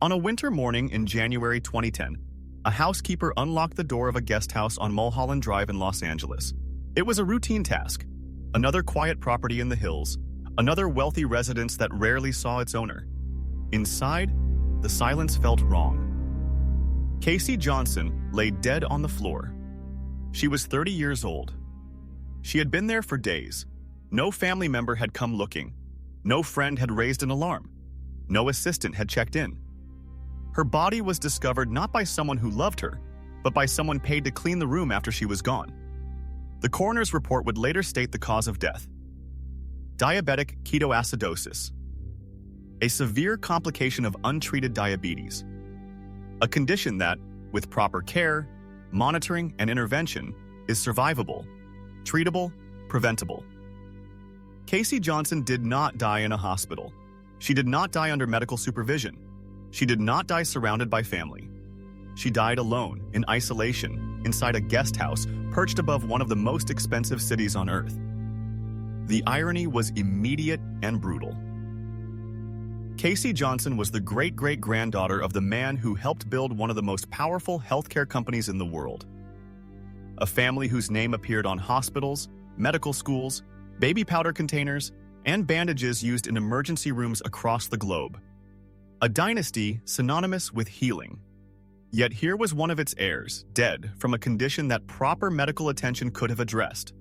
On a winter morning in January 2010, a housekeeper unlocked the door of a guest house on Mulholland Drive in Los Angeles. It was a routine task. Another quiet property in the hills, another wealthy residence that rarely saw its owner. Inside, the silence felt wrong. Casey Johnson lay dead on the floor. She was 30 years old. She had been there for days. No family member had come looking. No friend had raised an alarm. No assistant had checked in. Her body was discovered not by someone who loved her, but by someone paid to clean the room after she was gone. The coroner's report would later state the cause of death: diabetic ketoacidosis, a severe complication of untreated diabetes, a condition that, with proper care, monitoring, and intervention, is survivable, treatable, preventable. Casey Johnson did not die in a hospital. She did not die under medical supervision. She did not die surrounded by family. She died alone, in isolation, inside a guest house perched above one of the most expensive cities on Earth. The irony was immediate and brutal. Casey Johnson was the great-great-granddaughter of the man who helped build one of the most powerful healthcare companies in the world. A family whose name appeared on hospitals, medical schools, baby powder containers, and bandages used in emergency rooms across the globe. A dynasty synonymous with healing. Yet here was one of its heirs, dead from a condition that proper medical attention could have addressed.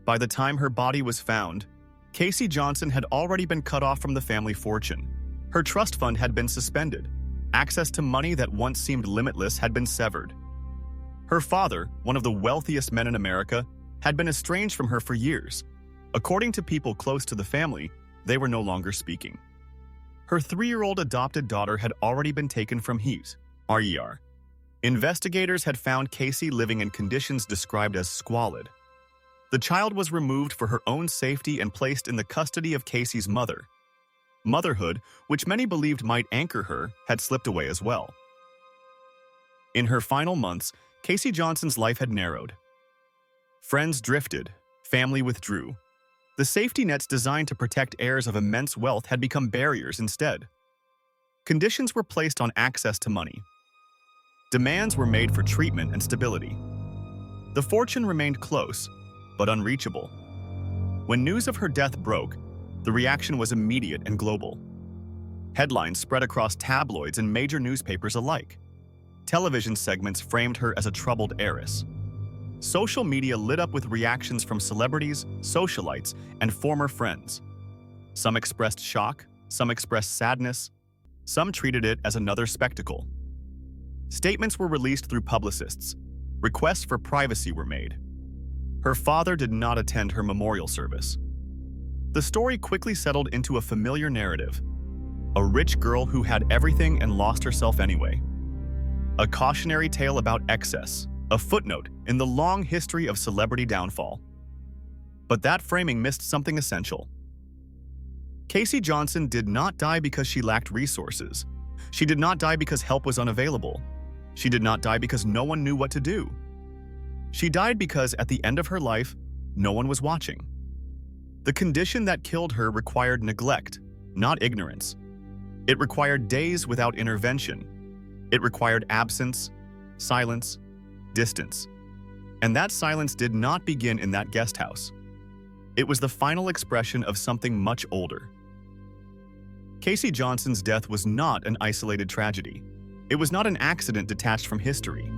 By the time her body was found, Casey Johnson had already been cut off from the family fortune. Her trust fund had been suspended. Access to money that once seemed limitless had been severed. Her father, one of the wealthiest men in America, had been estranged from her for years. According to people close to the family, they were no longer speaking. Her 3-year-old adopted daughter had already been taken from RER. Investigators had found Casey living in conditions described as squalid. The child was removed for her own safety and placed in the custody of Casey's mother. Motherhood, which many believed might anchor her, had slipped away as well. In her final months, Casey Johnson's life had narrowed. Friends drifted, family withdrew. The safety nets designed to protect heirs of immense wealth had become barriers instead. Conditions were placed on access to money. Demands were made for treatment and stability. The fortune remained close, but unreachable. When news of her death broke, the reaction was immediate and global. Headlines spread across tabloids and major newspapers alike. Television segments framed her as a troubled heiress. Social media lit up with reactions from celebrities, socialites, and former friends. Some expressed shock, some expressed sadness, some treated it as another spectacle. Statements were released through publicists. Requests for privacy were made. Her father did not attend her memorial service. The story quickly settled into a familiar narrative. A rich girl who had everything and lost herself anyway. A cautionary tale about excess, a footnote in the long history of celebrity downfall. But that framing missed something essential. Casey Johnson did not die because she lacked resources. She did not die because help was unavailable. She did not die because no one knew what to do. She died because, at the end of her life, no one was watching. The condition that killed her required neglect, not ignorance. It required days without intervention. It required absence, silence, distance. And that silence did not begin in that guest house. It was the final expression of something much older. Casey Johnson's death was not an isolated tragedy. It was not an accident detached from history.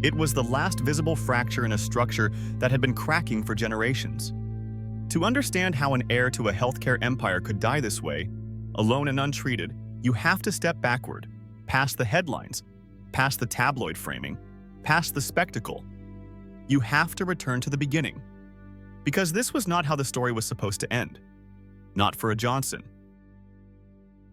It was the last visible fracture in a structure that had been cracking for generations. To understand how an heir to a healthcare empire could die this way, alone and untreated, you have to step backward, past the headlines, past the tabloid framing, past the spectacle. You have to return to the beginning. Because this was not how the story was supposed to end. Not for a Johnson.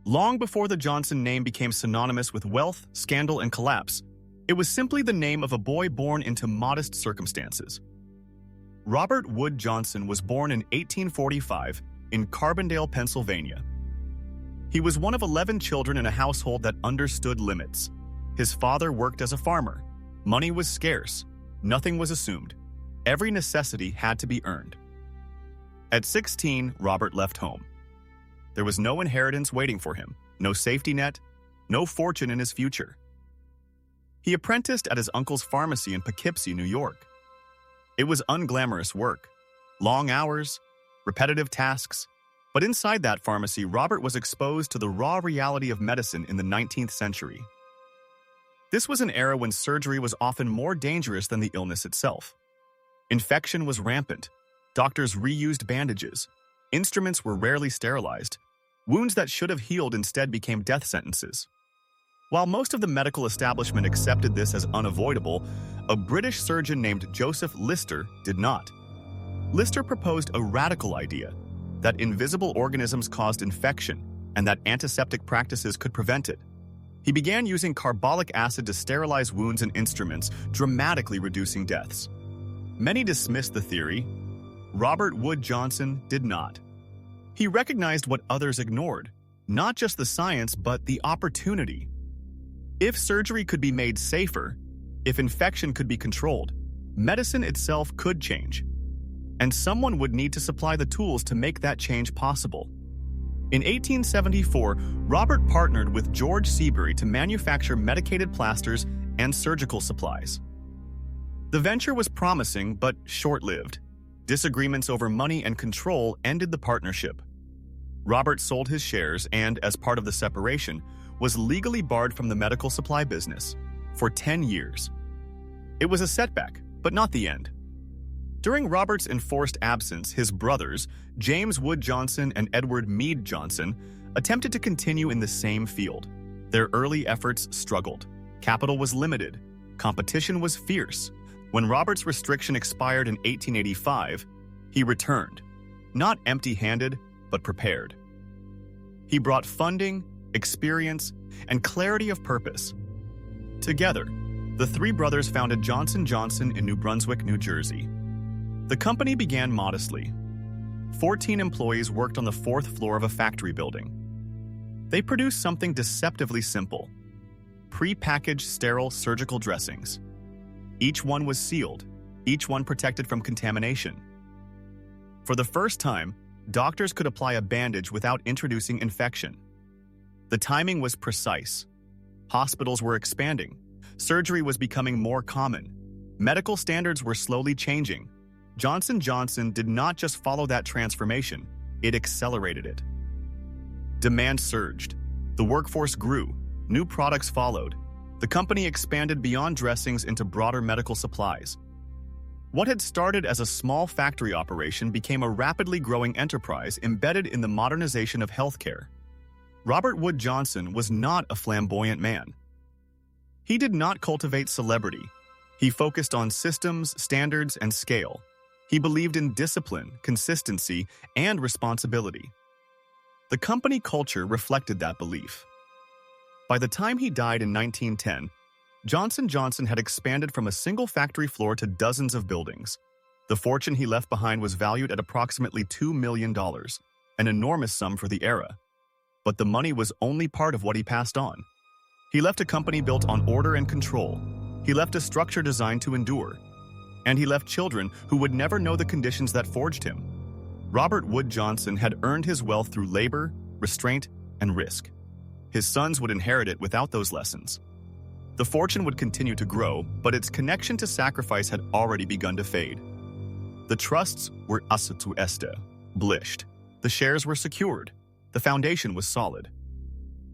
Long before the Johnson name became synonymous with wealth, scandal, and collapse, it was simply the name of a boy born into modest circumstances. Robert Wood Johnson was born in 1845 in Carbondale, Pennsylvania. He was one of 11 children in a household that understood limits. His father worked as a farmer. Money was scarce. Nothing was assumed. Every necessity had to be earned. At 16, Robert left home. There was no inheritance waiting for him, no safety net, no fortune in his future. He apprenticed at his uncle's pharmacy in Poughkeepsie, New York. It was unglamorous work, long hours, repetitive tasks, but inside that pharmacy, Robert was exposed to the raw reality of medicine in the 19th century. This was an era when surgery was often more dangerous than the illness itself. Infection was rampant. Doctors reused bandages. Instruments were rarely sterilized. Wounds that should have healed instead became death sentences. While most of the medical establishment accepted this as unavoidable, a British surgeon named Joseph Lister did not. Lister proposed a radical idea that invisible organisms caused infection and that antiseptic practices could prevent it. He began using carbolic acid to sterilize wounds and instruments, dramatically reducing deaths. Many dismissed the theory. Robert Wood Johnson did not. He recognized what others ignored, not just the science, but the opportunity. If surgery could be made safer, if infection could be controlled, medicine itself could change. And someone would need to supply the tools to make that change possible. In 1874, Robert partnered with George Seabury to manufacture medicated plasters and surgical supplies. The venture was promising but short-lived. Disagreements over money and control ended the partnership. Robert sold his shares and, as part of the separation, was legally barred from the medical supply business for 10 years. It was a setback, but not the end. During Robert's enforced absence, his brothers, James Wood Johnson and Edward Meade Johnson, attempted to continue in the same field. Their early efforts struggled. Capital was limited. Competition was fierce. When Robert's restriction expired in 1885, he returned, not empty-handed, but prepared. He brought funding, experience, and clarity of purpose. Together, the three brothers founded Johnson & Johnson in New Brunswick, New Jersey. The company began modestly. 14 employees worked on the fourth floor of a factory building. They produced something deceptively simple: pre-packaged sterile surgical dressings. Each one was sealed, each one protected from contamination. For the first time, doctors could apply a bandage without introducing infection. The timing was precise. Hospitals were expanding. Surgery was becoming more common. Medical standards were slowly changing. Johnson & Johnson did not just follow that transformation, it accelerated it. Demand surged. The workforce grew. New products followed. The company expanded beyond dressings into broader medical supplies. What had started as a small factory operation became a rapidly growing enterprise embedded in the modernization of healthcare. Robert Wood Johnson was not a flamboyant man. He did not cultivate celebrity. He focused on systems, standards, and scale. He believed in discipline, consistency, and responsibility. The company culture reflected that belief. By the time he died in 1910, Johnson & Johnson had expanded from a single factory floor to dozens of buildings. The fortune he left behind was valued at approximately $2 million, an enormous sum for the era. But the money was only part of what he passed on. He left a company built on order and control. He left a structure designed to endure. And he left children who would never know the conditions that forged him. Robert Wood Johnson had earned his wealth through labor, restraint, and risk. His sons would inherit it without those lessons. The fortune would continue to grow, but its connection to sacrifice had already begun to fade. The trusts were established. The shares were secured. The foundation was solid.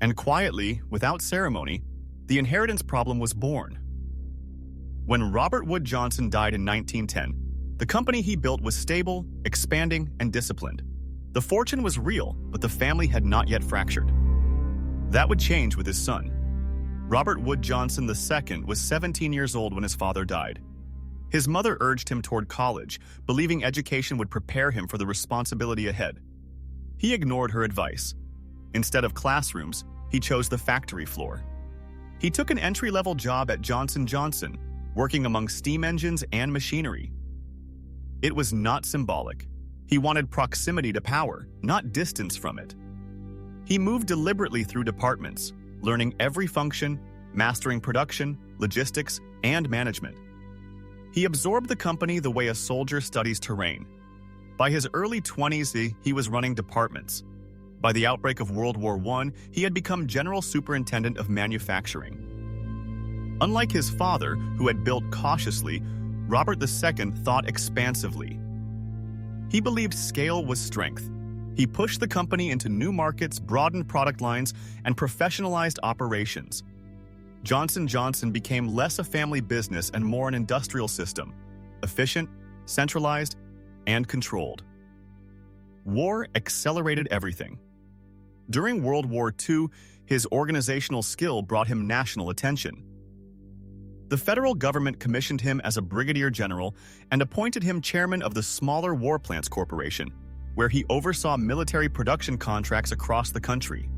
And quietly, without ceremony, the inheritance problem was born. When Robert Wood Johnson died in 1910, the company he built was stable, expanding, and disciplined. The fortune was real, but the family had not yet fractured. That would change with his son. Robert Wood Johnson II was 17 years old when his father died. His mother urged him toward college, believing education would prepare him for the responsibility ahead. He ignored her advice. Instead of classrooms, he chose the factory floor. He took an entry-level job at Johnson & Johnson, working among steam engines and machinery. It was not symbolic. He wanted proximity to power, not distance from it. He moved deliberately through departments, learning every function, mastering production, logistics, and management. He absorbed the company the way a soldier studies terrain. By his early 20s, he was running departments, By the outbreak of World War I, he had become General Superintendent of Manufacturing. Unlike his father, who had built cautiously, Robert II thought expansively. He believed scale was strength. He pushed the company into new markets, broadened product lines, and professionalized operations. Johnson & Johnson became less a family business and more an industrial system, efficient, centralized, and controlled. War accelerated everything. During World War II, his organizational skill brought him national attention. The federal government commissioned him as a brigadier general and appointed him chairman of the smaller War Plants Corporation, where he oversaw military production contracts across the country.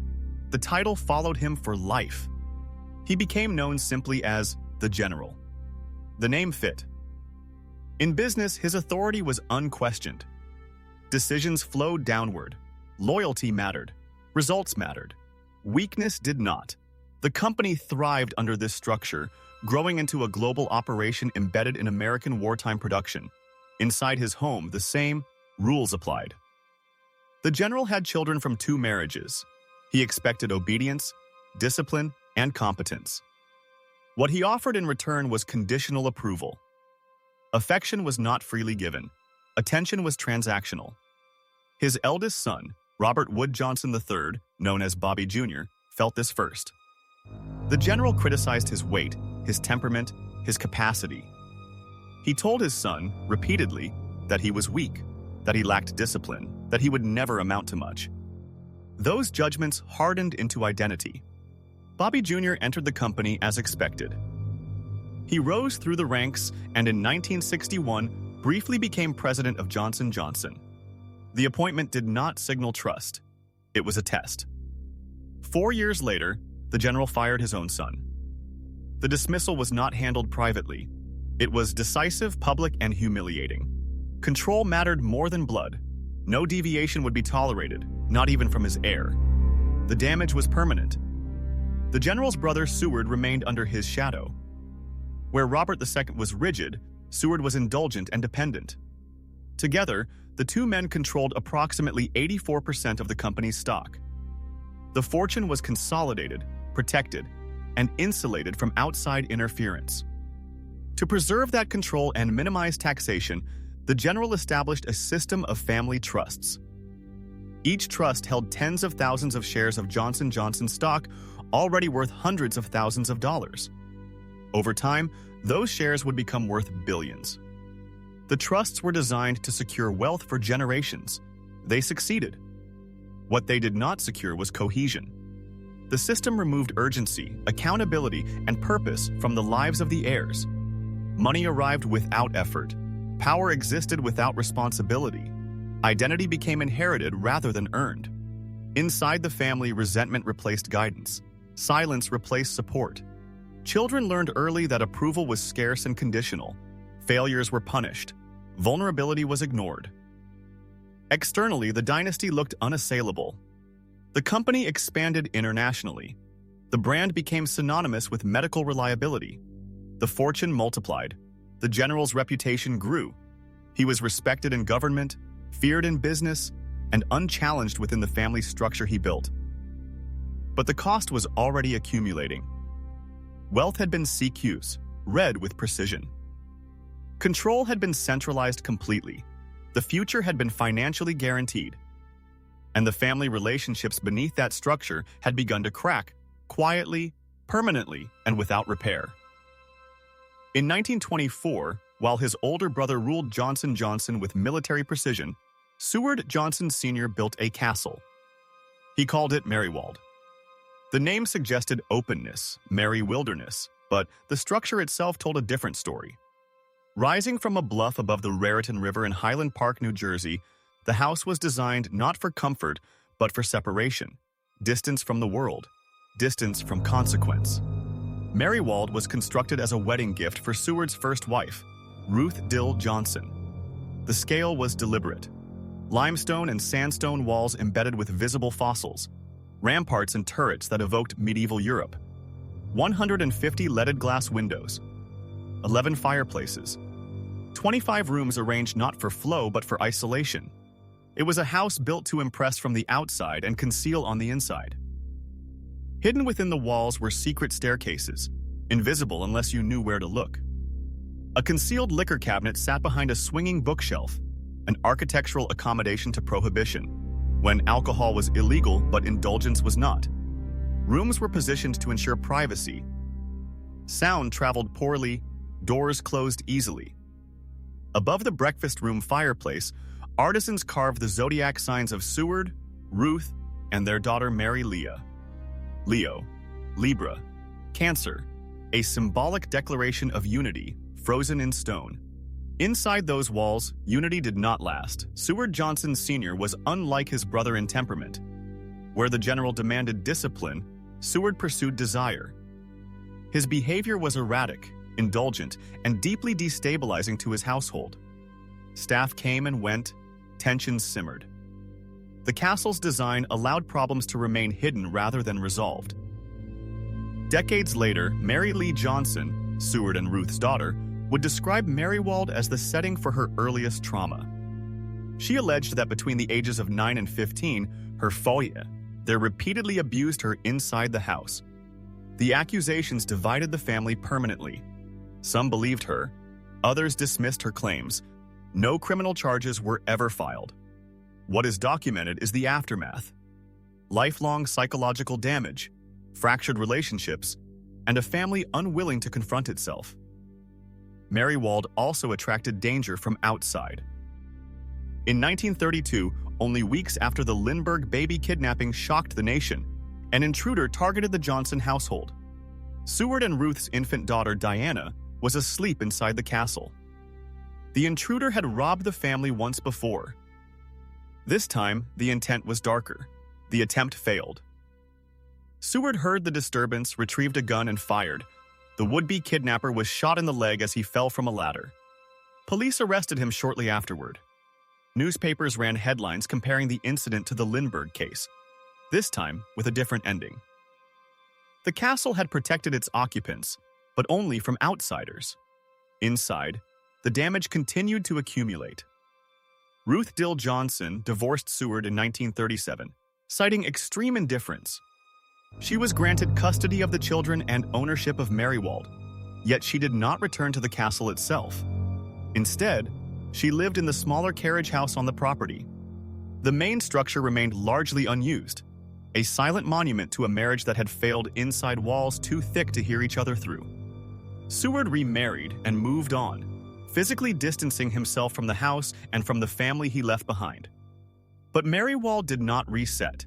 The title followed him for life. He became known simply as the General. The name fit. In business, his authority was unquestioned. Decisions flowed downward. Loyalty mattered. Results mattered. Weakness did not. The company thrived under this structure, growing into a global operation embedded in American wartime production. Inside his home, the same rules applied. The general had children from 2 marriages. He expected obedience, discipline, and competence. What he offered in return was conditional approval. Affection was not freely given. Attention was transactional. His eldest son, Robert Wood Johnson III, known as Bobby Jr., felt this first. The general criticized his weight, his temperament, his capacity. He told his son, repeatedly, that he was weak, that he lacked discipline, that he would never amount to much. Those judgments hardened into identity. Bobby Jr. entered the company as expected. He rose through the ranks and in 1961 briefly became president of Johnson & Johnson. The appointment did not signal trust. It was a test. 4 years later, the general fired his own son. The dismissal was not handled privately. It was decisive, public, and humiliating. Control mattered more than blood. No deviation would be tolerated, not even from his heir. The damage was permanent. The general's brother Seward remained under his shadow. Where Robert II was rigid, Seward was indulgent and dependent. Together, the 2 men controlled approximately 84% of the company's stock. The fortune was consolidated, protected, and insulated from outside interference. To preserve that control and minimize taxation, the general established a system of family trusts. Each trust held tens of thousands of shares of Johnson & Johnson stock, already worth hundreds of thousands of dollars. Over time, those shares would become worth billions. The trusts were designed to secure wealth for generations. They succeeded. What they did not secure was cohesion. The system removed urgency, accountability, and purpose from the lives of the heirs. Money arrived without effort. Power existed without responsibility. Identity became inherited rather than earned. Inside the family, resentment replaced guidance. Silence replaced support. Children learned early that approval was scarce and conditional. Failures were punished. Vulnerability was ignored. Externally, the dynasty looked unassailable. The company expanded internationally. The brand became synonymous with medical reliability. The fortune multiplied. The general's reputation grew. He was respected in government, feared in business, and unchallenged within the family structure he built. But the cost was already accumulating. Wealth had been CQs, read with precision. Control had been centralized completely. The future had been financially guaranteed. And the family relationships beneath that structure had begun to crack, quietly, permanently, and without repair. In 1924, while his older brother ruled Johnson & Johnson with military precision, Seward Johnson Sr. built a castle. He called it Merrywald. The name suggested openness, merry wilderness, but the structure itself told a different story. Rising from a bluff above the Raritan River in Highland Park, New Jersey, the house was designed not for comfort, but for separation, distance from the world, distance from consequence. Merrywald was constructed as a wedding gift for Seward's first wife, Ruth Dill Johnson. The scale was deliberate. Limestone and sandstone walls embedded with visible fossils, ramparts and turrets that evoked medieval Europe, 150 leaded glass windows, 11 fireplaces, 25 rooms arranged not for flow but for isolation. It was a house built to impress from the outside and conceal on the inside. Hidden within the walls were secret staircases, invisible unless you knew where to look. A concealed liquor cabinet sat behind a swinging bookshelf, an architectural accommodation to prohibition, when alcohol was illegal but indulgence was not. Rooms were positioned to ensure privacy. Sound traveled poorly, doors closed easily. Above the breakfast room fireplace, artisans carved the zodiac signs of Seward, Ruth, and their daughter Mary Leah. Leo, Libra, Cancer, a symbolic declaration of unity, frozen in stone. Inside those walls, unity did not last. Seward Johnson Sr. was unlike his brother in temperament. Where the general demanded discipline, Seward pursued desire. His behavior was erratic, indulgent, and deeply destabilizing to his household. Staff came and went, tensions simmered. The castle's design allowed problems to remain hidden rather than resolved. Decades later, Mary Lee Johnson, Seward and Ruth's daughter, would describe Marywald as the setting for her earliest trauma. She alleged that between the ages of 9 and 15, her foyer, they repeatedly abused her inside the house. The accusations divided the family permanently. Some believed her, others dismissed her claims. No criminal charges were ever filed. What is documented is the aftermath: lifelong psychological damage, fractured relationships, and a family unwilling to confront itself. Marywald also attracted danger from outside. In 1932, only weeks after the Lindbergh baby kidnapping shocked the nation, an intruder targeted the Johnson household. Seward and Ruth's infant daughter, Diana, was asleep inside the castle. The intruder had robbed the family once before. This time, the intent was darker. The attempt failed. Seward heard the disturbance, retrieved a gun, and fired. The would-be kidnapper was shot in the leg as he fell from a ladder. Police arrested him shortly afterward. Newspapers ran headlines comparing the incident to the Lindbergh case, this time with a different ending. The castle had protected its occupants, but only from outsiders. Inside, the damage continued to accumulate. Ruth Dill Johnson divorced Seward in 1937, citing extreme indifference. She was granted custody of the children and ownership of Marywald, yet she did not return to the castle itself. Instead, she lived in the smaller carriage house on the property. The main structure remained largely unused, a silent monument to a marriage that had failed inside walls too thick to hear each other through. Seward remarried and moved on, physically distancing himself from the house and from the family he left behind. But Marywald did not reset.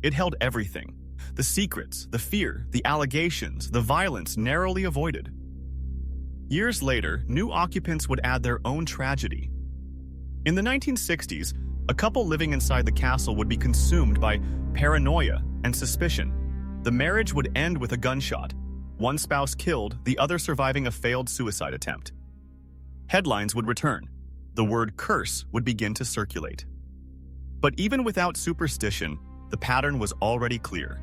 It held everything: the secrets, the fear, the allegations, the violence narrowly avoided. Years later, new occupants would add their own tragedy. In the 1960s, a couple living inside the castle would be consumed by paranoia and suspicion. The marriage would end with a gunshot, one spouse killed, the other surviving a failed suicide attempt. Headlines would return. The word curse would begin to circulate. But even without superstition, the pattern was already clear.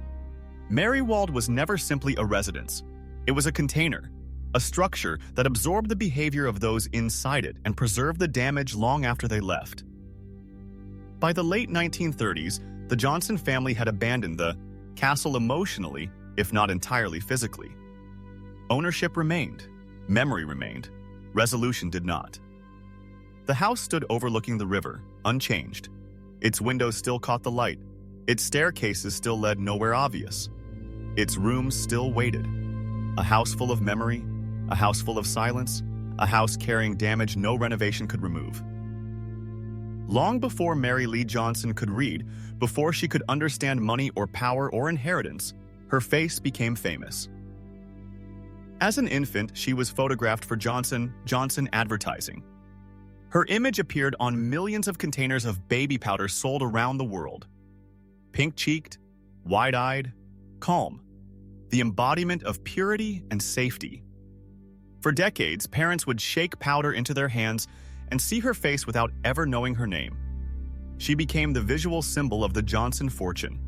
Marywald was never simply a residence. It was a container, a structure that absorbed the behavior of those inside it and preserved the damage long after they left. By the late 1930s, the Johnson family had abandoned the castle emotionally, if not entirely physically. Ownership remained, memory remained, resolution did not. The house stood overlooking the river, unchanged. Its windows still caught the light. Its staircases still led nowhere obvious. Its rooms still waited. A house full of memory, a house full of silence, a house carrying damage no renovation could remove. Long before Mary Lee Johnson could read, before she could understand money or power or inheritance, her face became famous. As an infant, she was photographed for Johnson Advertising. Her image appeared on millions of containers of baby powder sold around the world. Pink-cheeked, wide-eyed, calm, the embodiment of purity and safety. For decades, parents would shake powder into their hands and see her face without ever knowing her name. She became the visual symbol of the Johnson fortune.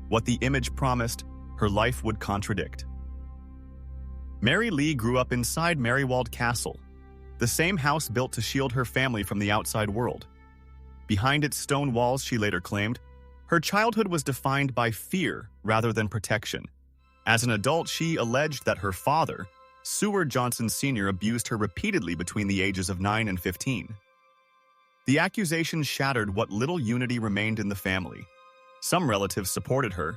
What the image promised, her life would contradict. Mary Lee grew up inside Marywald Castle, the same house built to shield her family from the outside world. Behind its stone walls, she later claimed, her childhood was defined by fear rather than protection. As an adult, she alleged that her father, Seward Johnson Sr., abused her repeatedly between the ages of 9 and 15. The accusations shattered what little unity remained in the family. Some relatives supported her,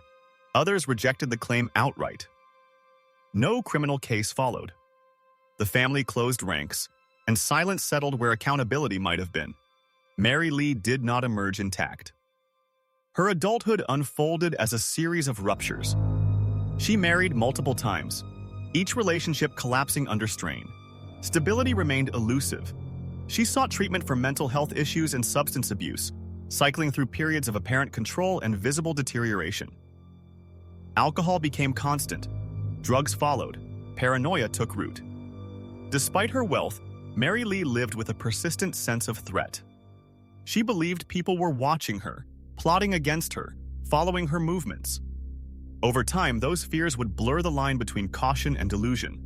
others rejected the claim outright. No criminal case followed. The family closed ranks, and silence settled where accountability might have been. Mary Lee did not emerge intact. Her adulthood unfolded as a series of ruptures. She married multiple times, each relationship collapsing under strain. Stability remained elusive. She sought treatment for mental health issues and substance abuse, cycling through periods of apparent control and visible deterioration. Alcohol became constant. Drugs followed. Paranoia took root. Despite her wealth, Mary Lee lived with a persistent sense of threat. She believed people were watching her, plotting against her, following her movements. Over time, those fears would blur the line between caution and delusion.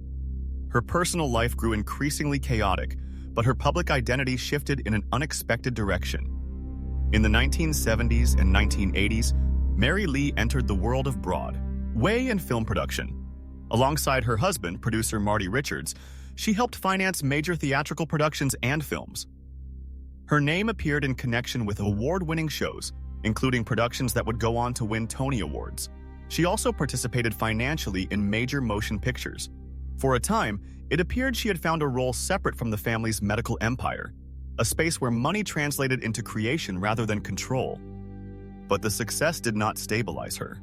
Her personal life grew increasingly chaotic, but her public identity shifted in an unexpected direction. In the 1970s and 1980s, Mary Lee entered the world of Broadway and film production. Alongside her husband, producer Marty Richards, she helped finance major theatrical productions and films. Her name appeared in connection with award-winning shows, including productions that would go on to win Tony Awards. She also participated financially in major motion pictures. For a time, it appeared she had found a role separate from the family's medical empire, a space where money translated into creation rather than control. But the success did not stabilize her.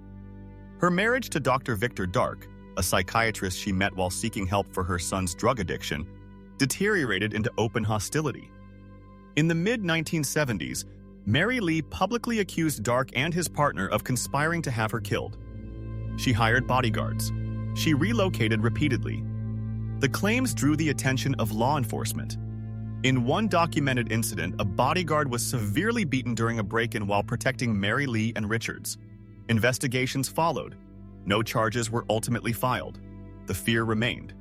Her marriage to Dr. Victor Dark, a psychiatrist she met while seeking help for her son's drug addiction, deteriorated into open hostility. In the mid-1970s, Mary Lee publicly accused Dark and his partner of conspiring to have her killed. She hired bodyguards. She relocated repeatedly. The claims drew the attention of law enforcement. In one documented incident, a bodyguard was severely beaten during a break-in while protecting Mary Lee and Richards. Investigations followed. No charges were ultimately filed. The fear remained.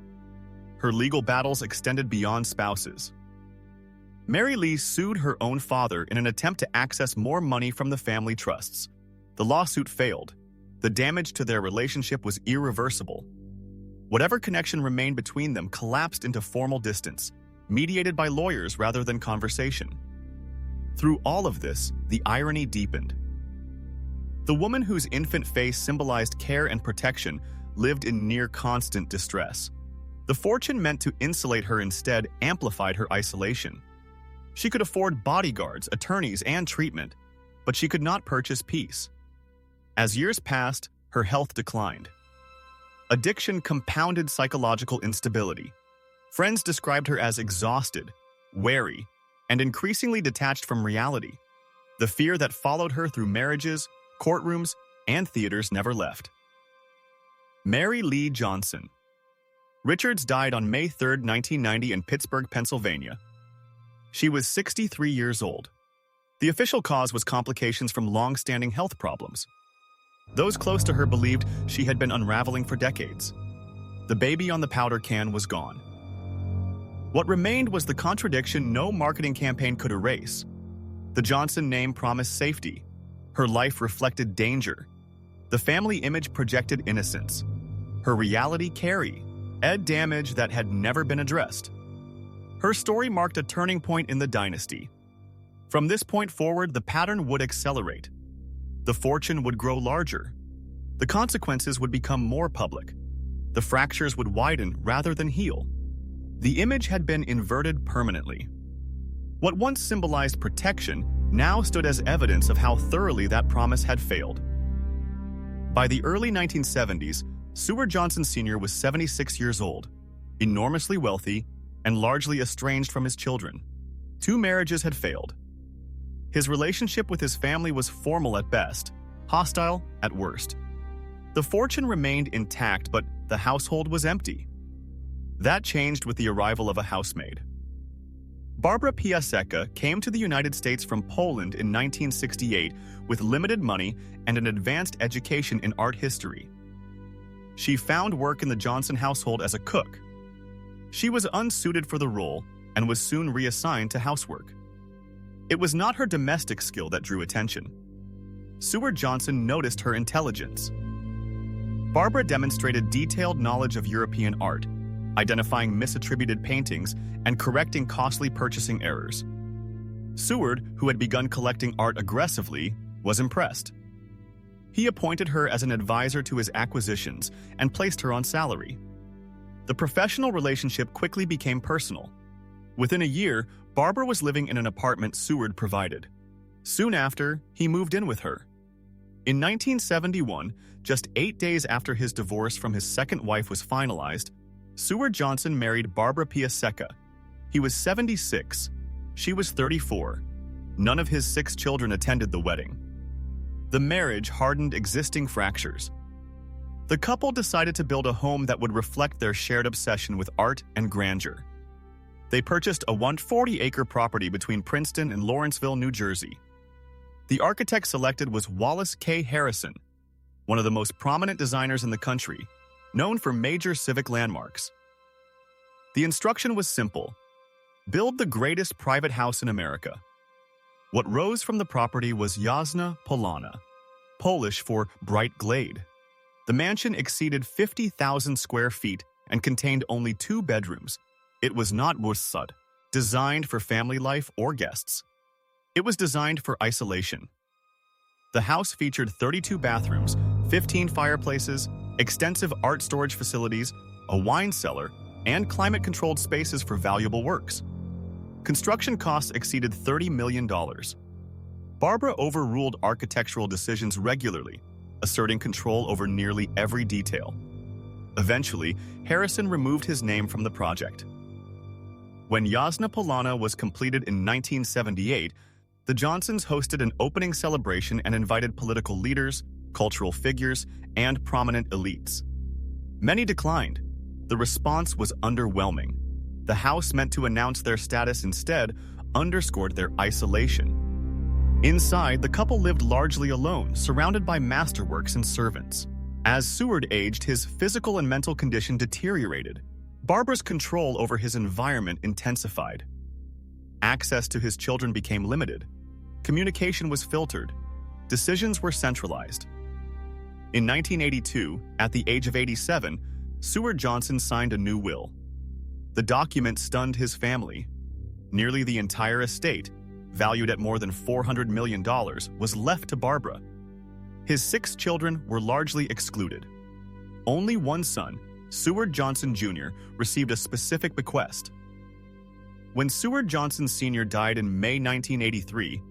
Her legal battles extended beyond spouses. Mary Lee sued her own father in an attempt to access more money from the family trusts. The lawsuit failed. The damage to their relationship was irreversible. Whatever connection remained between them collapsed into formal distance, mediated by lawyers rather than conversation. Through all of this, the irony deepened. The woman whose infant face symbolized care and protection lived in near constant distress. The fortune meant to insulate her instead amplified her isolation. She could afford bodyguards, attorneys, and treatment, but she could not purchase peace. As years passed, her health declined. Addiction compounded psychological instability. Friends described her as exhausted, wary, and increasingly detached from reality. The fear that followed her through marriages, courtrooms, and theaters never left. Mary Lee Johnson. Richards died on May 3, 1990 in Pittsburgh, Pennsylvania. She was 63 years old. The official cause was complications from long-standing health problems. Those close to her believed she had been unraveling for decades. The baby on the powder can was gone. What remained was the contradiction no marketing campaign could erase. The Johnson name promised safety. Her life reflected danger. The family image projected innocence. Her reality carried damage that had never been addressed. Her story marked a turning point in the dynasty. From this point forward, the pattern would accelerate. The fortune would grow larger. The consequences would become more public. The fractures would widen rather than heal. The image had been inverted permanently. What once symbolized protection now stood as evidence of how thoroughly that promise had failed. By the early 1970s, Seward Johnson Sr. was 76 years old, enormously wealthy, and largely estranged from his children. 2 marriages had failed. His relationship with his family was formal at best, hostile at worst. The fortune remained intact, but the household was empty. That changed with the arrival of a housemaid. Barbara Piasecka came to the United States from Poland in 1968 with limited money and an advanced education in art history. She found work in the Johnson household as a cook. She was unsuited for the role and was soon reassigned to housework. It was not her domestic skill that drew attention. Seward Johnson noticed her intelligence. Barbara demonstrated detailed knowledge of European art, identifying misattributed paintings and correcting costly purchasing errors. Seward, who had begun collecting art aggressively, was impressed. He appointed her as an advisor to his acquisitions and placed her on salary. The professional relationship quickly became personal. Within a year, Barbara was living in an apartment Seward provided. Soon after, he moved in with her. In 1971, just 8 days after his divorce from his second wife was finalized, Seward Johnson married Barbara Piasecka. He was 76. She was 34. None of his 6 children attended the wedding. The marriage hardened existing fractures. The couple decided to build a home that would reflect their shared obsession with art and grandeur. They purchased a 140-acre property between Princeton and Lawrenceville, New Jersey. The architect selected was Wallace K. Harrison, one of the most prominent designers in the country, known for major civic landmarks. The instruction was simple: build the greatest private house in America. What rose from the property was Jasna Polana, Polish for bright glade. The mansion exceeded 50,000 square feet and contained only 2 bedrooms. It was not Wussud, designed for family life or guests. It was designed for isolation. The house featured 32 bathrooms, 15 fireplaces, extensive art storage facilities, a wine cellar, and climate-controlled spaces for valuable works. Construction costs exceeded $30 million. Barbara overruled architectural decisions regularly, asserting control over nearly every detail. Eventually, Harrison removed his name from the project. When Jasna Polana was completed in 1978, the Johnsons hosted an opening celebration and invited political leaders, cultural figures, and prominent elites. Many declined. The response was underwhelming. The house, meant to announce their status instead, underscored their isolation. Inside, the couple lived largely alone, surrounded by masterworks and servants. As Seward aged, his physical and mental condition deteriorated. Barbara's control over his environment intensified. Access to his children became limited. Communication was filtered. Decisions were centralized. In 1982, at the age of 87, Seward Johnson signed a new will. The document stunned his family. Nearly the entire estate, valued at more than $400 million, was left to Barbara. His 6 children were largely excluded. Only one son, Seward Johnson Jr., received a specific bequest. When Seward Johnson Sr. died in May 1983,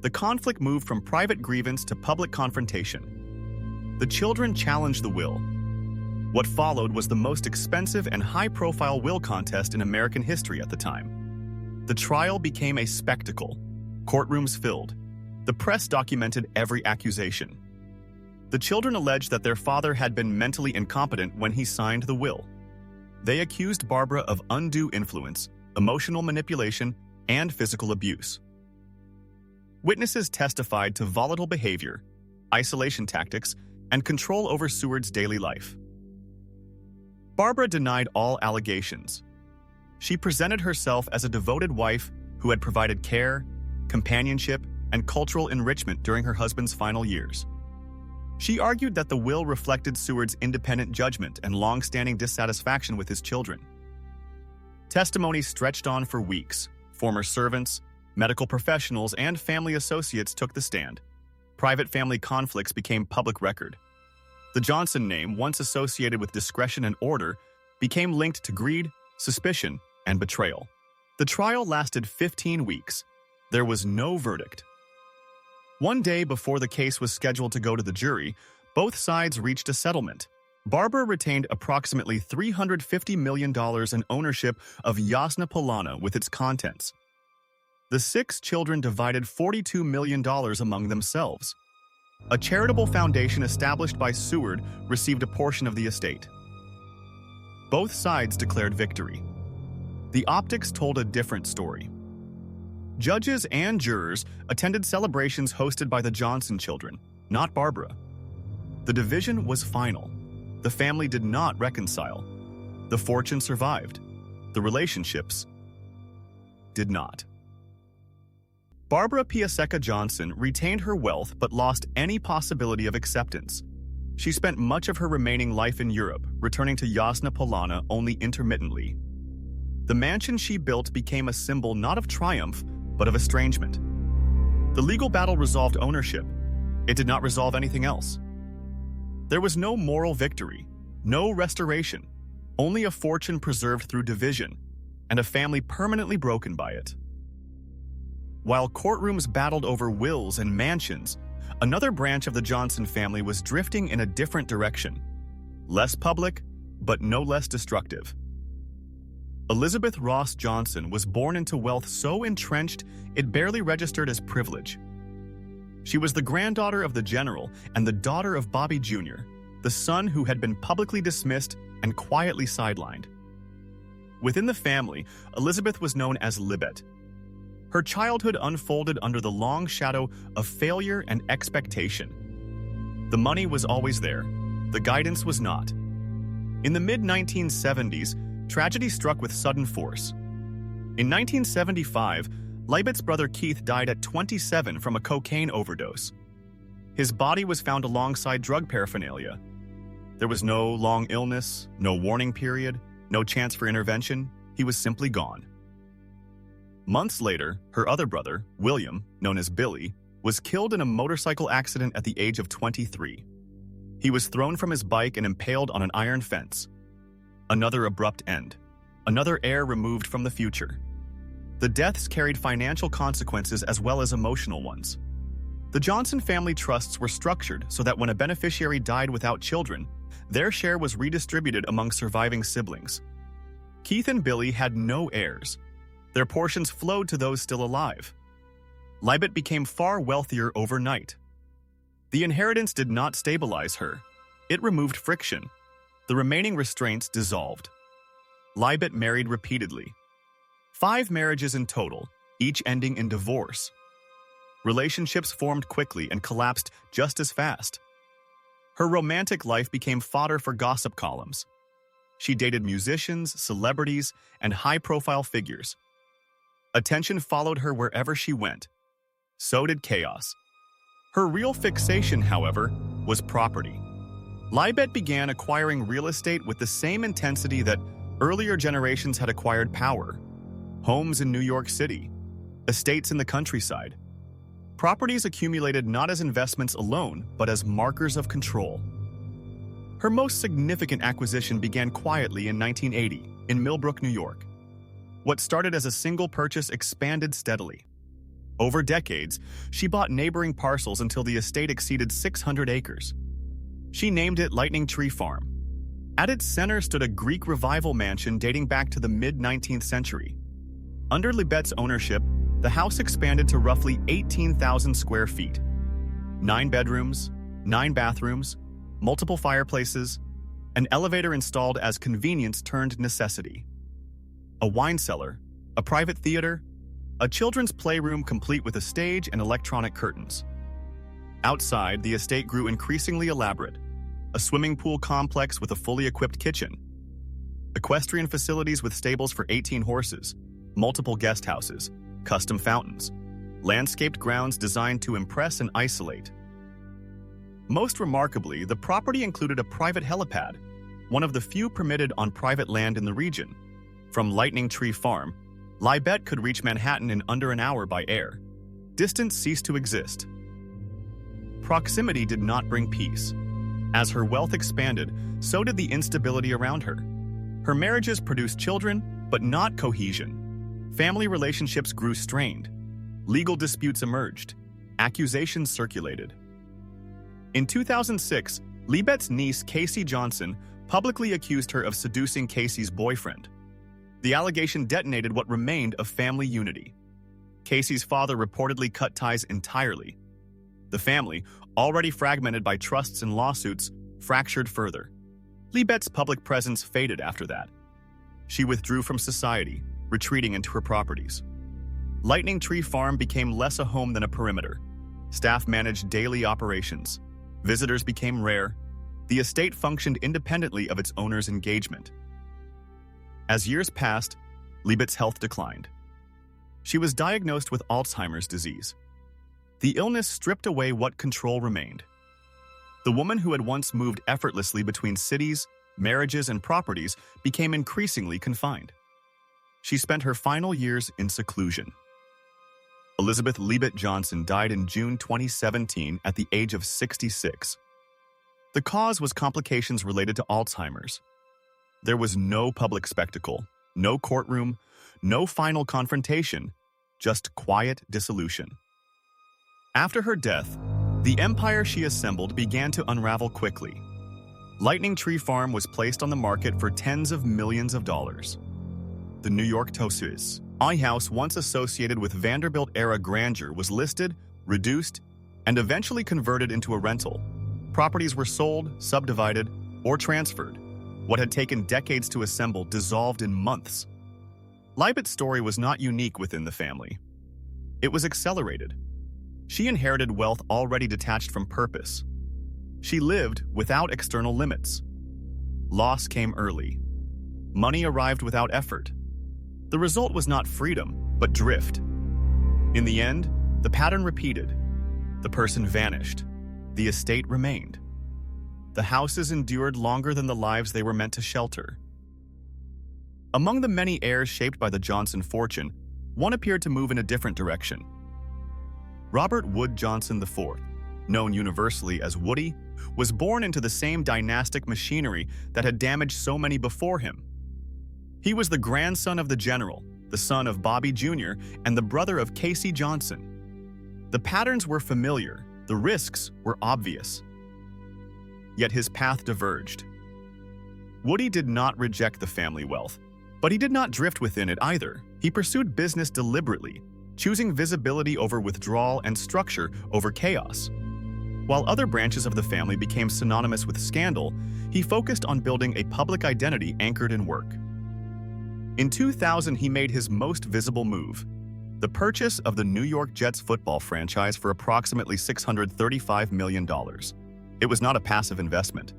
the conflict moved from private grievance to public confrontation. The children challenged the will. What followed was the most expensive and high-profile will contest in American history at the time. The trial became a spectacle. Courtrooms filled. The press documented every accusation. The children alleged that their father had been mentally incompetent when he signed the will. They accused Barbara of undue influence, emotional manipulation, and physical abuse. Witnesses testified to volatile behavior, isolation tactics, and control over Seward's daily life. Barbara denied all allegations. She presented herself as a devoted wife who had provided care, companionship, and cultural enrichment during her husband's final years. She argued that the will reflected Seward's independent judgment and long-standing dissatisfaction with his children. Testimony stretched on for weeks. Former servants, medical professionals, and family associates took the stand. Private family conflicts became public record. The Johnson name, once associated with discretion and order, became linked to greed, suspicion, and betrayal. The trial lasted 15 weeks. There was no verdict. One day before the case was scheduled to go to the jury, both sides reached a settlement. Barbara retained approximately $350 million in ownership of Jasna Polana with its contents. The 6 children divided $42 million among themselves. A charitable foundation established by Seward received a portion of the estate. Both sides declared victory. The optics told a different story. Judges and jurors attended celebrations hosted by the Johnson children, not Barbara. The division was final. The family did not reconcile. The fortune survived. The relationships did not. Barbara Piasecka Johnson retained her wealth but lost any possibility of acceptance. She spent much of her remaining life in Europe, returning to Jasna Polana only intermittently. The mansion she built became a symbol not of triumph, but of estrangement. The legal battle resolved ownership. It did not resolve anything else. There was no moral victory, no restoration, only a fortune preserved through division, and a family permanently broken by it. While courtrooms battled over wills and mansions, another branch of the Johnson family was drifting in a different direction. Less public, but no less destructive. Elizabeth Ross Johnson was born into wealth so entrenched it barely registered as privilege. She was the granddaughter of the general and the daughter of Bobby Jr., the son who had been publicly dismissed and quietly sidelined. Within the family, Elizabeth was known as Libet. Her childhood unfolded under the long shadow of failure and expectation. The money was always there. The guidance was not. In the mid-1970s, tragedy struck with sudden force. In 1975, Libet's brother Keith died at 27 from a cocaine overdose. His body was found alongside drug paraphernalia. There was no long illness, no warning period, no chance for intervention. He was simply gone. Months later, her other brother, William, known as Billy, was killed in a motorcycle accident at the age of 23. He was thrown from his bike and impaled on an iron fence. Another abrupt end. Another heir removed from the future. The deaths carried financial consequences as well as emotional ones. The Johnson family trusts were structured so that when a beneficiary died without children, their share was redistributed among surviving siblings. Keith and Billy had no heirs. Their portions flowed to those still alive. Libet became far wealthier overnight. The inheritance did not stabilize her. It removed friction. The remaining restraints dissolved. Libet married repeatedly. 5 marriages in total, each ending in divorce. Relationships formed quickly and collapsed just as fast. Her romantic life became fodder for gossip columns. She dated musicians, celebrities, and high-profile figures. Attention followed her wherever she went. So did chaos. Her real fixation, however, was property. Libet began acquiring real estate with the same intensity that earlier generations had acquired power. Homes in New York City, estates in the countryside. Properties accumulated not as investments alone, but as markers of control. Her most significant acquisition began quietly in 1980 in Millbrook, New York. What started as a single purchase expanded steadily. Over decades, she bought neighboring parcels until the estate exceeded 600 acres. She named it Lightning Tree Farm. At its center stood a Greek revival mansion dating back to the mid-19th century. Under Libet's ownership, the house expanded to roughly 18,000 square feet. 9 bedrooms, 9 bathrooms, multiple fireplaces, an elevator installed as convenience turned necessity. A wine cellar, a private theater, a children's playroom complete with a stage and electronic curtains. Outside, the estate grew increasingly elaborate. A swimming pool complex with a fully equipped kitchen. Equestrian facilities with stables for 18 horses, multiple guest houses, custom fountains, landscaped grounds designed to impress and isolate. Most remarkably, the property included a private helipad, one of the few permitted on private land in the region. From Lightning Tree Farm, Libet could reach Manhattan in under an hour by air. Distance ceased to exist. Proximity did not bring peace. As her wealth expanded, so did the instability around her. Her marriages produced children, but not cohesion. Family relationships grew strained. Legal disputes emerged. Accusations circulated. In 2006, Libet's niece, Casey Johnson, publicly accused her of seducing Casey's boyfriend. The allegation detonated what remained of family unity. Casey's father reportedly cut ties entirely. The family, already fragmented by trusts and lawsuits, fractured further. Libet's public presence faded after that. She withdrew from society, retreating into her properties. Lightning Tree Farm became less a home than a perimeter. Staff managed daily operations. Visitors became rare. The estate functioned independently of its owner's engagement. As years passed, Libet's health declined. She was diagnosed with Alzheimer's disease. The illness stripped away what control remained. The woman who had once moved effortlessly between cities, marriages, and properties became increasingly confined. She spent her final years in seclusion. Elizabeth Leavitt Johnson died in June 2017 at the age of 66. The cause was complications related to Alzheimer's. There was no public spectacle, no courtroom, no final confrontation, just quiet dissolution. After her death, the empire she assembled began to unravel quickly. Lightning Tree Farm was placed on the market for tens of millions of dollars. The New York Tosuis house, once associated with Vanderbilt-era grandeur, was listed, reduced, and eventually converted into a rental. Properties were sold, subdivided, or transferred. What had taken decades to assemble dissolved in months. Leavitt's story was not unique within the family. It was accelerated. She inherited wealth already detached from purpose. She lived without external limits. Loss came early. Money arrived without effort. The result was not freedom, but drift. In the end, the pattern repeated. The person vanished. The estate remained. The houses endured longer than the lives they were meant to shelter. Among the many heirs shaped by the Johnson fortune, one appeared to move in a different direction. Robert Wood Johnson IV, known universally as Woody, was born into the same dynastic machinery that had damaged so many before him. He was the grandson of the general, the son of Bobby Jr., and the brother of Casey Johnson. The patterns were familiar, the risks were obvious. Yet his path diverged. Woody did not reject the family wealth, but he did not drift within it either. He pursued business deliberately, choosing visibility over withdrawal and structure over chaos. While other branches of the family became synonymous with scandal, he focused on building a public identity anchored in work. In 2000, he made his most visible move, the purchase of the New York Jets football franchise for approximately $635 million. It was not a passive investment.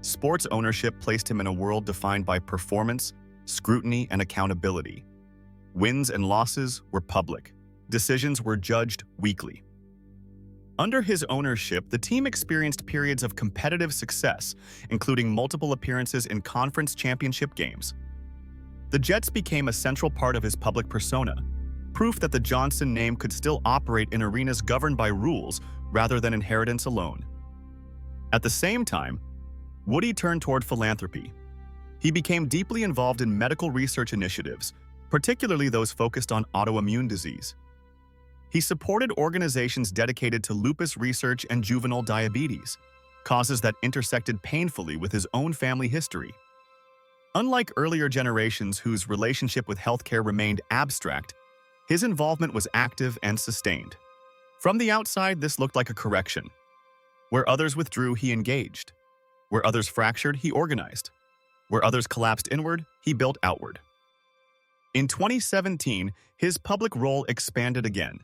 Sports ownership placed him in a world defined by performance, scrutiny, and accountability. Wins and losses were public. Decisions were judged weekly. Under his ownership, the team experienced periods of competitive success, including multiple appearances in conference championship games. The Jets became a central part of his public persona, proof that the Johnson name could still operate in arenas governed by rules rather than inheritance alone. At the same time, Woody turned toward philanthropy. He became deeply involved in medical research initiatives, particularly those focused on autoimmune disease. He supported organizations dedicated to lupus research and juvenile diabetes, causes that intersected painfully with his own family history. Unlike earlier generations whose relationship with healthcare remained abstract, his involvement was active and sustained. From the outside, this looked like a correction. Where others withdrew, he engaged. Where others fractured, he organized. Where others collapsed inward, he built outward. In 2017, his public role expanded again.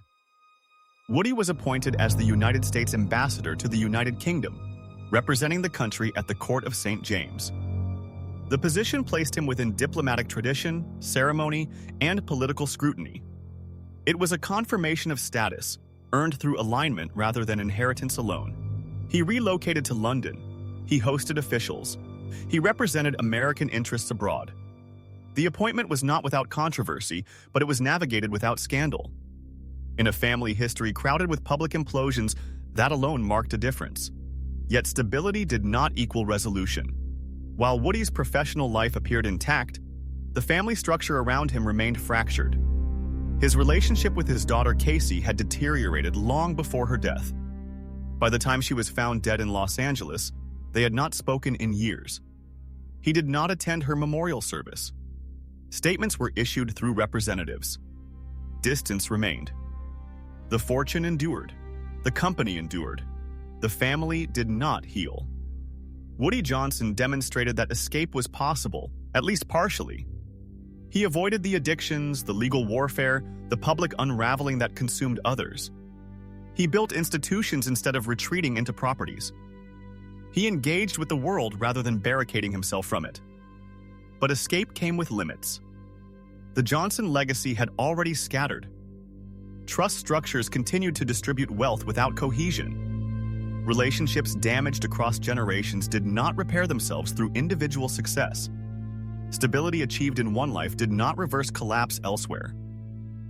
Woody was appointed as the United States ambassador to the United Kingdom, representing the country at the Court of St. James. The position placed him within diplomatic tradition, ceremony, and political scrutiny. It was a confirmation of status, earned through alignment rather than inheritance alone. He relocated to London. He hosted officials. He represented American interests abroad. The appointment was not without controversy, but it was navigated without scandal. In a family history crowded with public implosions, that alone marked a difference. Yet stability did not equal resolution. While Woody's professional life appeared intact, the family structure around him remained fractured. His relationship with his daughter Casey had deteriorated long before her death. By the time she was found dead in Los Angeles, they had not spoken in years. He did not attend her memorial service. Statements were issued through representatives. Distance remained. The fortune endured. The company endured. The family did not heal. Woody Johnson demonstrated that escape was possible, at least partially. He avoided the addictions, the legal warfare, the public unraveling that consumed others. He built institutions instead of retreating into properties. He engaged with the world rather than barricading himself from it. But escape came with limits. The Johnson legacy had already scattered. Trust structures continued to distribute wealth without cohesion. Relationships damaged across generations did not repair themselves through individual success. Stability achieved in one life did not reverse collapse elsewhere.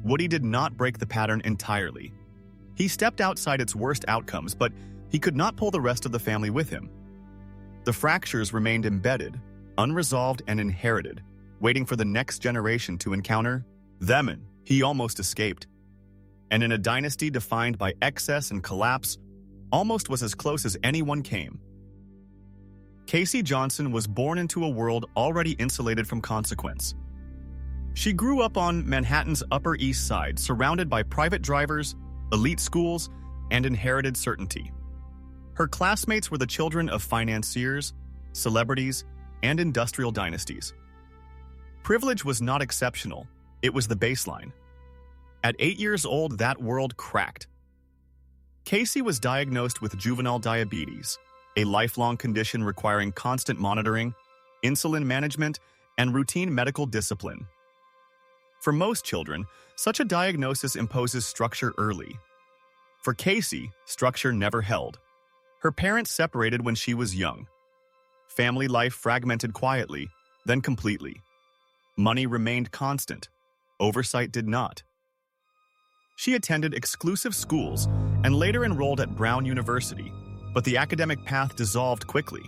Woody did not break the pattern entirely. He stepped outside its worst outcomes, but he could not pull the rest of the family with him. The fractures remained embedded, unresolved and inherited, waiting for the next generation to encounter them, and he almost escaped. And in a dynasty defined by excess and collapse, almost was as close as anyone came. Casey Johnson was born into a world already insulated from consequence. She grew up on Manhattan's Upper East Side, surrounded by private drivers, elite schools, and inherited certainty. Her classmates were the children of financiers, celebrities, and industrial dynasties. Privilege was not exceptional, it was the baseline. At 8 years old, that world cracked. Casey was diagnosed with juvenile diabetes, a lifelong condition requiring constant monitoring, insulin management, and routine medical discipline. For most children, such a diagnosis imposes structure early. For Casey, structure never held. Her parents separated when she was young. Family life fragmented quietly, then completely. Money remained constant. Oversight did not. She attended exclusive schools and later enrolled at Brown University, but the academic path dissolved quickly.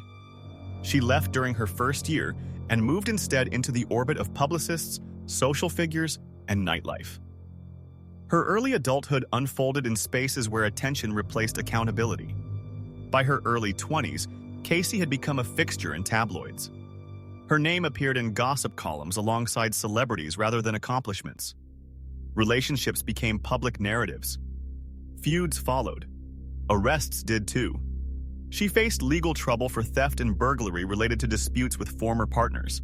She left during her first year and moved instead into the orbit of publicists, social figures, and nightlife. Her early adulthood unfolded in spaces where attention replaced accountability. By her early 20s, Casey had become a fixture in tabloids. Her name appeared in gossip columns alongside celebrities rather than accomplishments. Relationships became public narratives. Feuds followed. Arrests did too. She faced legal trouble for theft and burglary related to disputes with former partners.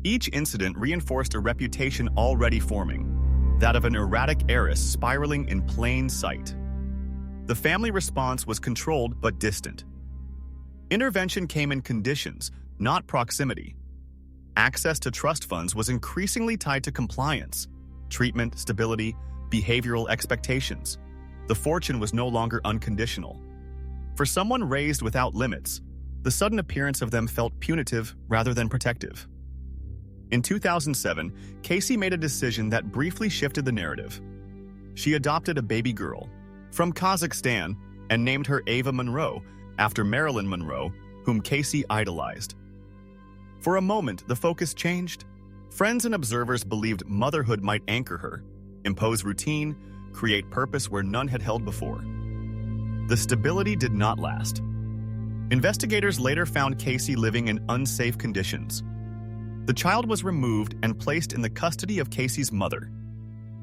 Each incident reinforced a reputation already forming, that of an erratic heiress spiraling in plain sight. The family response was controlled but distant. Intervention came in conditions, not proximity. Access to trust funds was increasingly tied to compliance, treatment, stability, behavioral expectations. The fortune was no longer unconditional. For someone raised without limits, the sudden appearance of them felt punitive rather than protective. In 2007, Casey made a decision that briefly shifted the narrative. She adopted a baby girl from Kazakhstan and named her Ava Monroe after Marilyn Monroe, whom Casey idolized. For a moment, the focus changed. Friends and observers believed motherhood might anchor her, impose routine, create purpose where none had held before. The stability did not last. Investigators later found Casey living in unsafe conditions. The child was removed and placed in the custody of Casey's mother.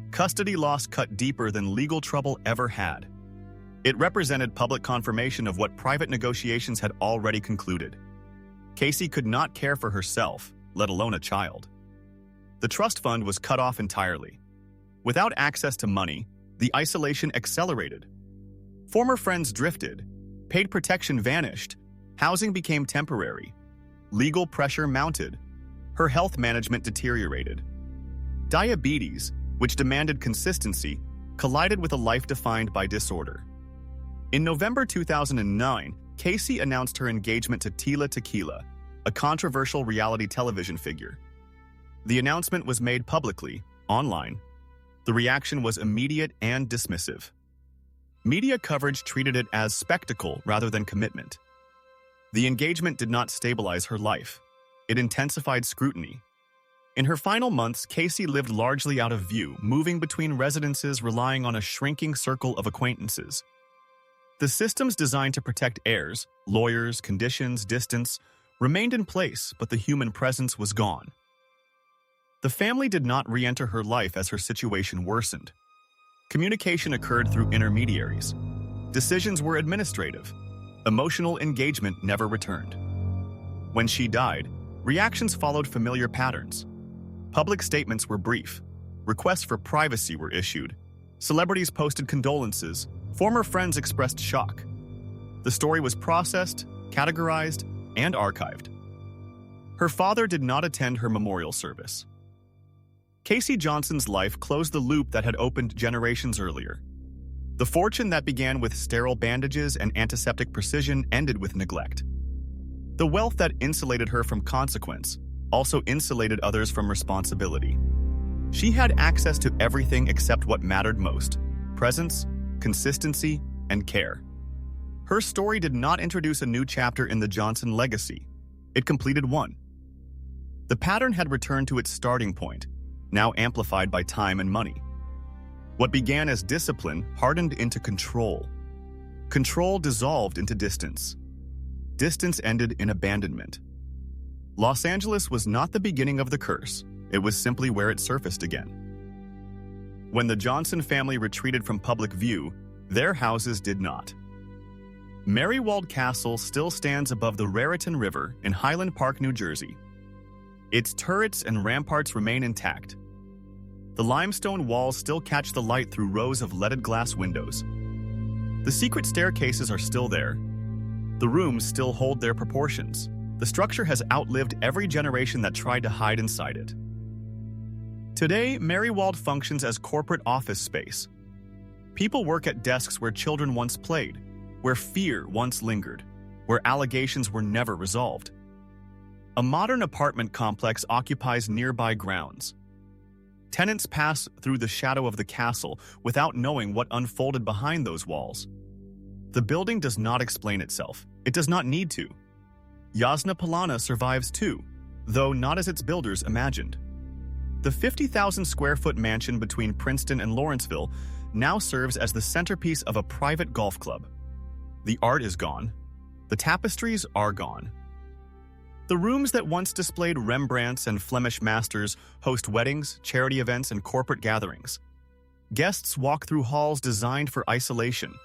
Custody loss cut deeper than legal trouble ever had. It represented public confirmation of what private negotiations had already concluded. Casey could not care for herself, let alone a child. The trust fund was cut off entirely. Without access to money, the isolation accelerated. Former friends drifted, paid protection vanished, housing became temporary, legal pressure mounted, her health management deteriorated. Diabetes, which demanded consistency, collided with a life defined by disorder. In November 2009, Casey announced her engagement to Tila Tequila, a controversial reality television figure. The announcement was made publicly, online. The reaction was immediate and dismissive. Media coverage treated it as spectacle rather than commitment. The engagement did not stabilize her life. It intensified scrutiny. In her final months, Casey lived largely out of view, moving between residences, relying on a shrinking circle of acquaintances. The systems designed to protect heirs, lawyers, conditions, distance, remained in place, but the human presence was gone. The family did not re-enter her life as her situation worsened. Communication occurred through intermediaries. Decisions were administrative. Emotional engagement never returned. When she died, reactions followed familiar patterns. Public statements were brief. Requests for privacy were issued. Celebrities posted condolences. Former friends expressed shock. The story was processed, categorized, and archived. Her father did not attend her memorial service. Casey Johnson's life closed the loop that had opened generations earlier. The fortune that began with sterile bandages and antiseptic precision ended with neglect. The wealth that insulated her from consequence also insulated others from responsibility. She had access to everything except what mattered most: presence, consistency, and care. Her story did not introduce a new chapter in the Johnson legacy. It completed one. The pattern had returned to its starting point, now amplified by time and money. What began as discipline hardened into control. Control dissolved into distance. Distance ended in abandonment. Los Angeles was not the beginning of the curse. It was simply where it surfaced again. When the Johnson family retreated from public view, their houses did not. Marywald Castle still stands above the Raritan River in Highland Park, New Jersey. Its turrets and ramparts remain intact. The limestone walls still catch the light through rows of leaded glass windows. The secret staircases are still there. The rooms still hold their proportions. The structure has outlived every generation that tried to hide inside it. Today, Marywald functions as corporate office space. People work at desks where children once played, where fear once lingered, where allegations were never resolved. A modern apartment complex occupies nearby grounds. Tenants pass through the shadow of the castle without knowing what unfolded behind those walls. The building does not explain itself. It does not need to. Yasna Polana survives too, though not as its builders imagined. The 50,000-square-foot mansion between Princeton and Lawrenceville now serves as the centerpiece of a private golf club. The art is gone. The tapestries are gone. The rooms that once displayed Rembrandts and Flemish masters host weddings, charity events, and corporate gatherings. Guests walk through halls designed for isolation,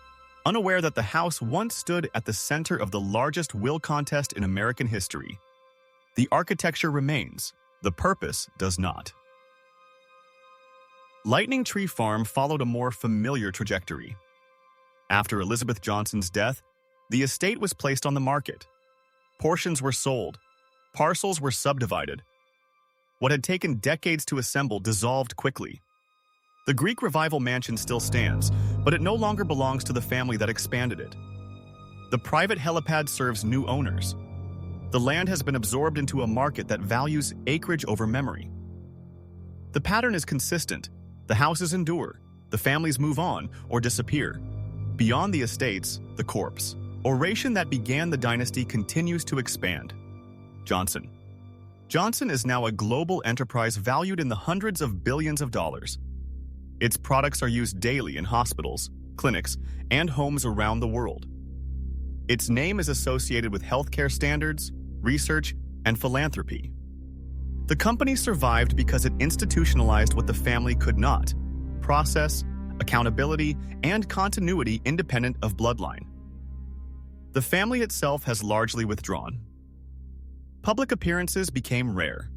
unaware that the house once stood at the center of the largest will contest in American history. The architecture remains. The purpose does not. Lightning Tree Farm followed a more familiar trajectory. After Elizabeth Johnson's death, the estate was placed on the market. Portions were sold. Parcels were subdivided. What had taken decades to assemble dissolved quickly. The Greek Revival mansion still stands, but it no longer belongs to the family that expanded it. The private helipad serves new owners. The land has been absorbed into a market that values acreage over memory. The pattern is consistent. The houses endure. The families move on or disappear. Beyond the estates, the corpse. Oration that began the dynasty continues to expand. Johnson. Johnson is now a global enterprise valued in the hundreds of billions of dollars. Its products are used daily in hospitals, clinics, and homes around the world. Its name is associated with healthcare standards, research, and philanthropy. The company survived because it institutionalized what the family could not: process, accountability, and continuity independent of bloodline. The family itself has largely withdrawn. Public appearances became rare.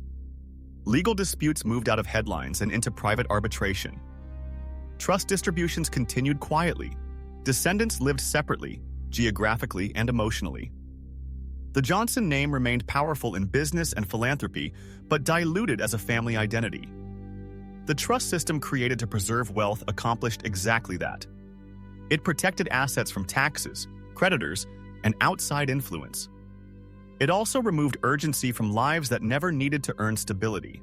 Legal disputes moved out of headlines and into private arbitration. Trust distributions continued quietly. Descendants lived separately, geographically and emotionally. The Johnson name remained powerful in business and philanthropy, but diluted as a family identity. The trust system created to preserve wealth accomplished exactly that. It protected assets from taxes, creditors, and outside influence. It also removed urgency from lives that never needed to earn stability.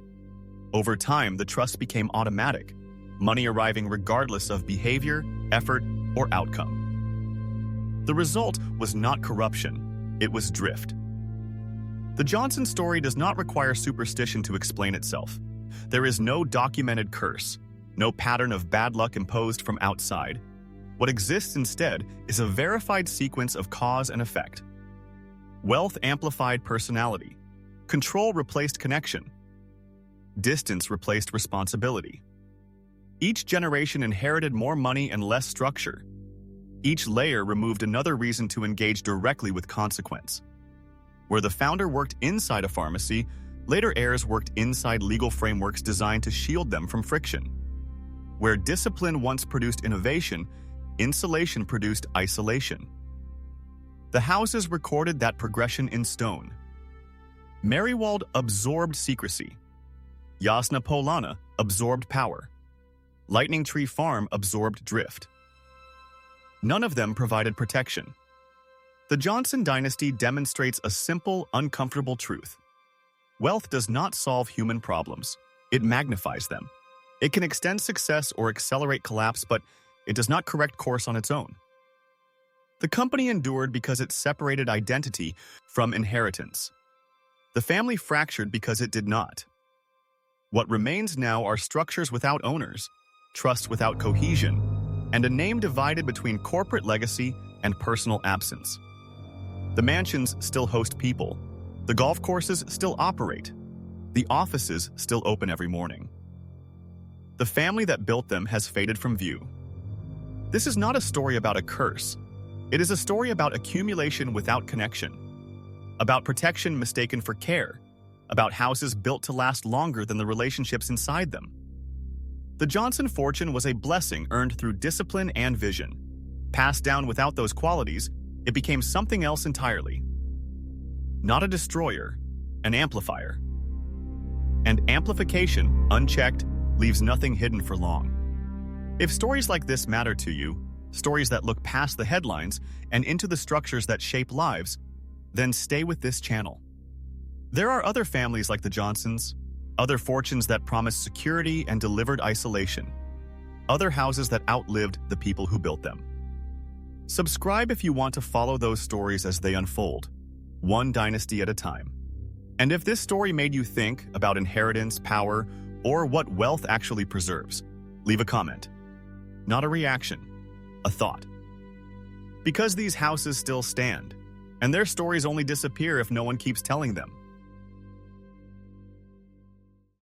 Over time, the trust became automatic, money arriving regardless of behavior, effort, or outcome. The result was not corruption, it was drift. The Johnson story does not require superstition to explain itself. There is no documented curse, no pattern of bad luck imposed from outside. What exists instead is a verified sequence of cause and effect. Wealth amplified personality. Control replaced connection. Distance replaced responsibility. Each generation inherited more money and less structure. Each layer removed another reason to engage directly with consequence. Where the founder worked inside a pharmacy, later heirs worked inside legal frameworks designed to shield them from friction. Where discipline once produced innovation, insulation produced isolation. The houses recorded that progression in stone. Marywald absorbed secrecy. Yasna Polana absorbed power. Lightning Tree Farm absorbed drift. None of them provided protection. The Johnson dynasty demonstrates a simple, uncomfortable truth. Wealth does not solve human problems. It magnifies them. It can extend success or accelerate collapse, but it does not correct course on its own. The company endured because it separated identity from inheritance. The family fractured because it did not. What remains now are structures without owners, trust without cohesion, and a name divided between corporate legacy and personal absence. The mansions still host people. The golf courses still operate. The offices still open every morning. The family that built them has faded from view. This is not a story about a curse. It is a story about accumulation without connection, about protection mistaken for care, about houses built to last longer than the relationships inside them. The Johnson fortune was a blessing earned through discipline and vision. Passed down without those qualities, it became something else entirely. Not a destroyer, an amplifier. And amplification, unchecked, leaves nothing hidden for long. If stories like this matter to you, stories that look past the headlines and into the structures that shape lives, then stay with this channel. There are other families like the Johnsons, other fortunes that promised security and delivered isolation, other houses that outlived the people who built them. Subscribe if you want to follow those stories as they unfold, one dynasty at a time. And if this story made you think about inheritance, power, or what wealth actually preserves, leave a comment. Not a reaction, a thought. Because these houses still stand, and their stories only disappear if no one keeps telling them.